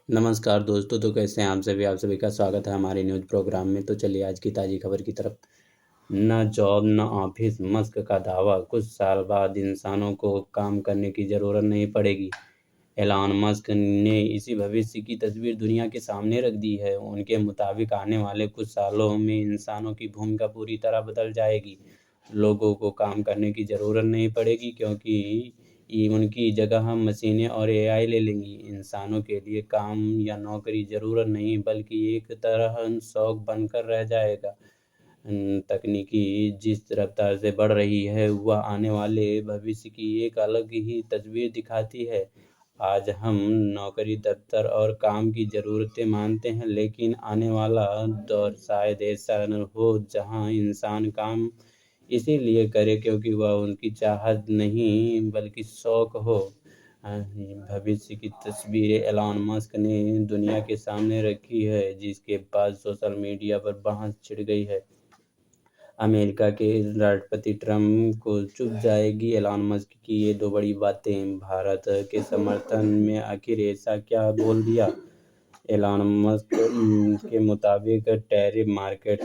नमस्कार दोस्तों, तो कैसे हैं आप सभी का स्वागत है हमारे न्यूज़ प्रोग्राम में। तो चलिए आज की ताज़ी खबर की तरफ। न जॉब न ऑफिस, मस्क का दावा, कुछ साल बाद इंसानों को काम करने की ज़रूरत नहीं पड़ेगी। एलन मस्क ने इसी भविष्य की तस्वीर दुनिया के सामने रख दी है। उनके मुताबिक आने वाले कुछ सालों में इंसानों की भूमिका पूरी तरह बदल जाएगी। लोगों को काम करने की ज़रूरत नहीं पड़ेगी, क्योंकि उनकी जगह मशीनें और एआई ले लेंगी। इंसानों के लिए काम या नौकरी ज़रूरत नहीं, बल्कि एक तरह शौक बनकर रह जाएगा। तकनीकी जिस रफ्तार से बढ़ रही है, वह आने वाले भविष्य की एक अलग ही तस्वीर दिखाती है। आज हम नौकरी, दफ्तर और काम की ज़रूरतें मानते हैं, लेकिन आने वाला दौर शायद ऐसा न हो जहां इंसान काम इसीलिए करे क्योंकि वह उनकी चाहत नहीं बल्कि शौक हो। भविष्य की तस्वीरें एलन मस्क ने दुनिया के सामने रखी है, जिसके बाद सोशल मीडिया पर बहस छिड़ गई है। अमेरिका के राष्ट्रपति ट्रंप को चुभ जाएगी एलन मस्क की ये दो बड़ी बातें। भारत के समर्थन में आखिर ऐसा क्या बोल दिया? एलन मस्क के मुताबिक टैरिफ मार्केट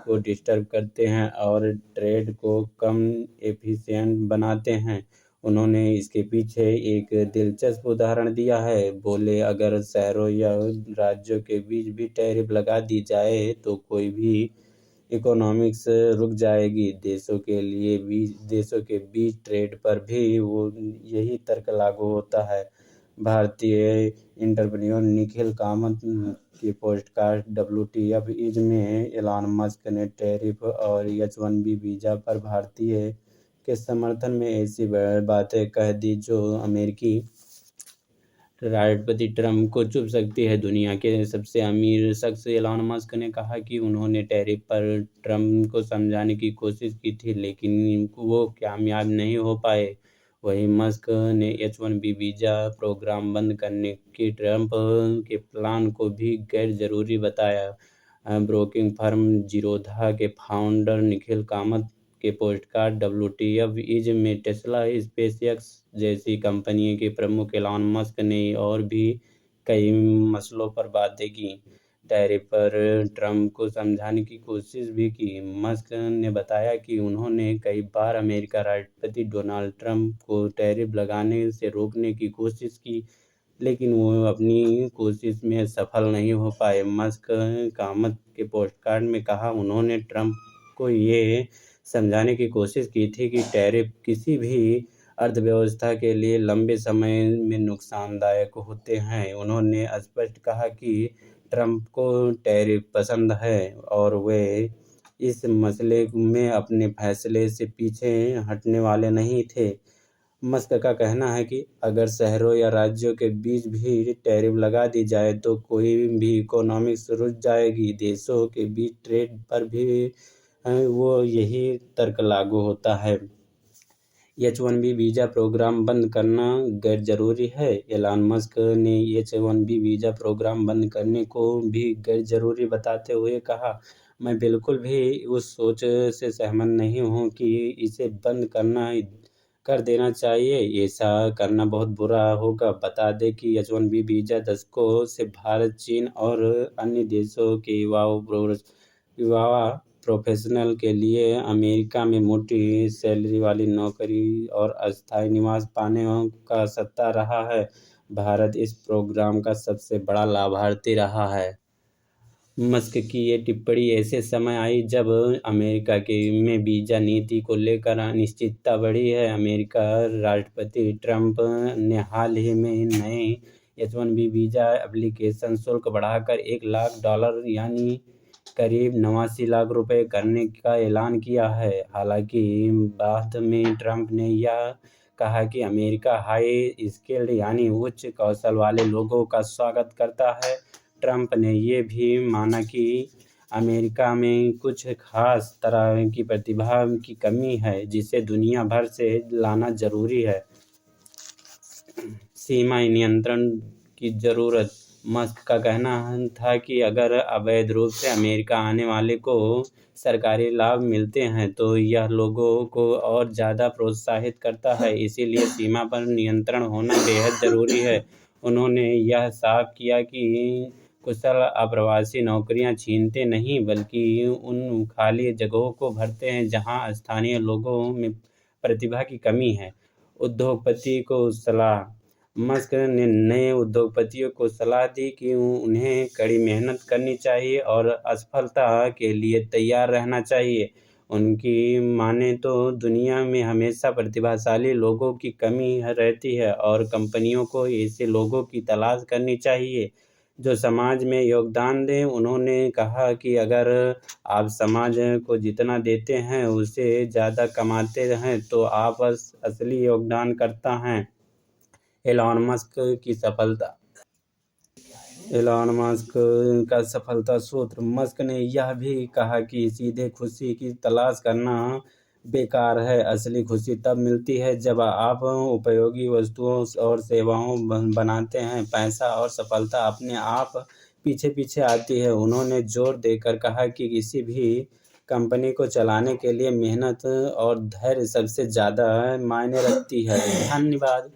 को डिस्टर्ब करते हैं और ट्रेड को कम एफिशिएंट बनाते हैं। उन्होंने इसके पीछे एक दिलचस्प उदाहरण दिया है। बोले, अगर शहरों या राज्यों के बीच भी टैरिफ लगा दी जाए तो कोई भी इकोनॉमिक्स रुक जाएगी। देशों के बीच ट्रेड पर भी वो यही तर्क लागू होता है। भारतीय एंटरप्रेन्योर निखिल कामत की पॉडकास्ट WTF इज में एलन मस्क ने टैरिफ और H-1B वीजा पर भारतीय के समर्थन में ऐसी बातें कह दी जो अमेरिकी राष्ट्रपति ट्रंप को चुभ सकती है। दुनिया के सबसे अमीर शख्स एलन मस्क ने कहा कि उन्होंने टैरिफ पर ट्रंप को समझाने की कोशिश की थी, लेकिन वो कामयाब नहीं हो पाए। वहीं मस्क ने H-1B वीजा प्रोग्राम बंद करने के ट्रंप के प्लान को भी गैर जरूरी बताया। ब्रोकिंग फर्म जीरोधा के फाउंडर निखिल कामत के पॉडकास्ट WTF इज में टेस्ला, स्पेसएक्स जैसी कंपनी के प्रमुख एलन मस्क ने और भी कई मसलों पर बातें की। टैरिफ पर ट्रंप को समझाने की कोशिश भी की। मस्क ने बताया कि उन्होंने कई बार अमेरिका राष्ट्रपति डोनाल्ड ट्रंप को टैरिफ लगाने से रोकने की कोशिश की, लेकिन वो अपनी कोशिश में सफल नहीं हो पाए। मस्क कामत के पॉडकास्ट में कहा, उन्होंने ट्रंप को ये समझाने की कोशिश की थी कि टैरिफ किसी भी अर्थव्यवस्था के लिए लंबे समय में नुकसानदायक होते हैं। उन्होंने स्पष्ट कहा कि ट्रंप को टैरिफ पसंद है और वे इस मसले में अपने फैसले से पीछे हटने वाले नहीं थे। मस्क का कहना है कि अगर शहरों या राज्यों के बीच भी टैरिफ लगा दी जाए तो कोई भी इकोनॉमिक्स रुक जाएगी। देशों के बीच ट्रेड पर भी वो यही तर्क लागू होता है। H-1B वीजा प्रोग्राम बंद करना गैर जरूरी है। एलन मस्क ने H-1B वीजा प्रोग्राम बंद करने को भी गैर जरूरी बताते हुए कहा, मैं बिल्कुल भी उस सोच से सहमत नहीं हूँ कि इसे बंद कर देना चाहिए। ऐसा करना बहुत बुरा होगा। बता दें कि H-1B वीजा दशकों से भारत, चीन और अन्य देशों के युवा प्रोफेशनल के लिए अमेरिका में मोटी सैलरी वाली नौकरी और अस्थायी निवास पाने का सत्ता रहा है। भारत इस प्रोग्राम का सबसे बड़ा लाभार्थी रहा है। मस्क की ये टिप्पणी ऐसे समय आई जब अमेरिका में वीजा नीति को लेकर अनिश्चितता बढ़ी है। अमेरिका राष्ट्रपति ट्रंप ने हाल ही में नए H-1B वीजा एप्लीकेशन शुल्क बढ़ाकर $1 लाख यानी करीब 89 लाख रुपए करने का ऐलान किया है। हालांकि बाद में ट्रंप ने यह कहा कि अमेरिका हाई स्किल्ड यानी उच्च कौशल वाले लोगों का स्वागत करता है। ट्रंप ने यह भी माना कि अमेरिका में कुछ खास तरह की प्रतिभा की कमी है, जिसे दुनिया भर से लाना जरूरी है। सीमा नियंत्रण की जरूरत। मस्क का कहना था कि अगर अवैध रूप से अमेरिका आने वाले को सरकारी लाभ मिलते हैं तो यह लोगों को और ज़्यादा प्रोत्साहित करता है। इसीलिए सीमा पर नियंत्रण होना बेहद ज़रूरी है। उन्होंने यह साफ किया कि कुशल अप्रवासी नौकरियां छीनते नहीं, बल्कि उन खाली जगहों को भरते हैं जहां स्थानीय लोगों में प्रतिभा की कमी है। उद्योगपति को सलाह। मस्क ने नए उद्योगपतियों को सलाह दी कि उन्हें कड़ी मेहनत करनी चाहिए और असफलता के लिए तैयार रहना चाहिए। उनकी माने तो दुनिया में हमेशा प्रतिभाशाली लोगों की कमी रहती है और कंपनियों को ऐसे लोगों की तलाश करनी चाहिए जो समाज में योगदान दें। उन्होंने कहा कि अगर आप समाज को जितना देते हैं उससे ज़्यादा कमाते हैं तो आप असली योगदानकर्ता हैं। एलॉन मस्क की सफलता। एलॉन मस्क का सफलता सूत्र। मस्क ने यह भी कहा कि सीधे खुशी की तलाश करना बेकार है। असली खुशी तब मिलती है जब आप उपयोगी वस्तुओं और सेवाओं बनाते हैं। पैसा और सफलता अपने आप पीछे पीछे आती है। उन्होंने जोर देकर कहा कि किसी भी कंपनी को चलाने के लिए मेहनत और धैर्य सबसे ज़्यादा मायने रखती है। धन्यवाद।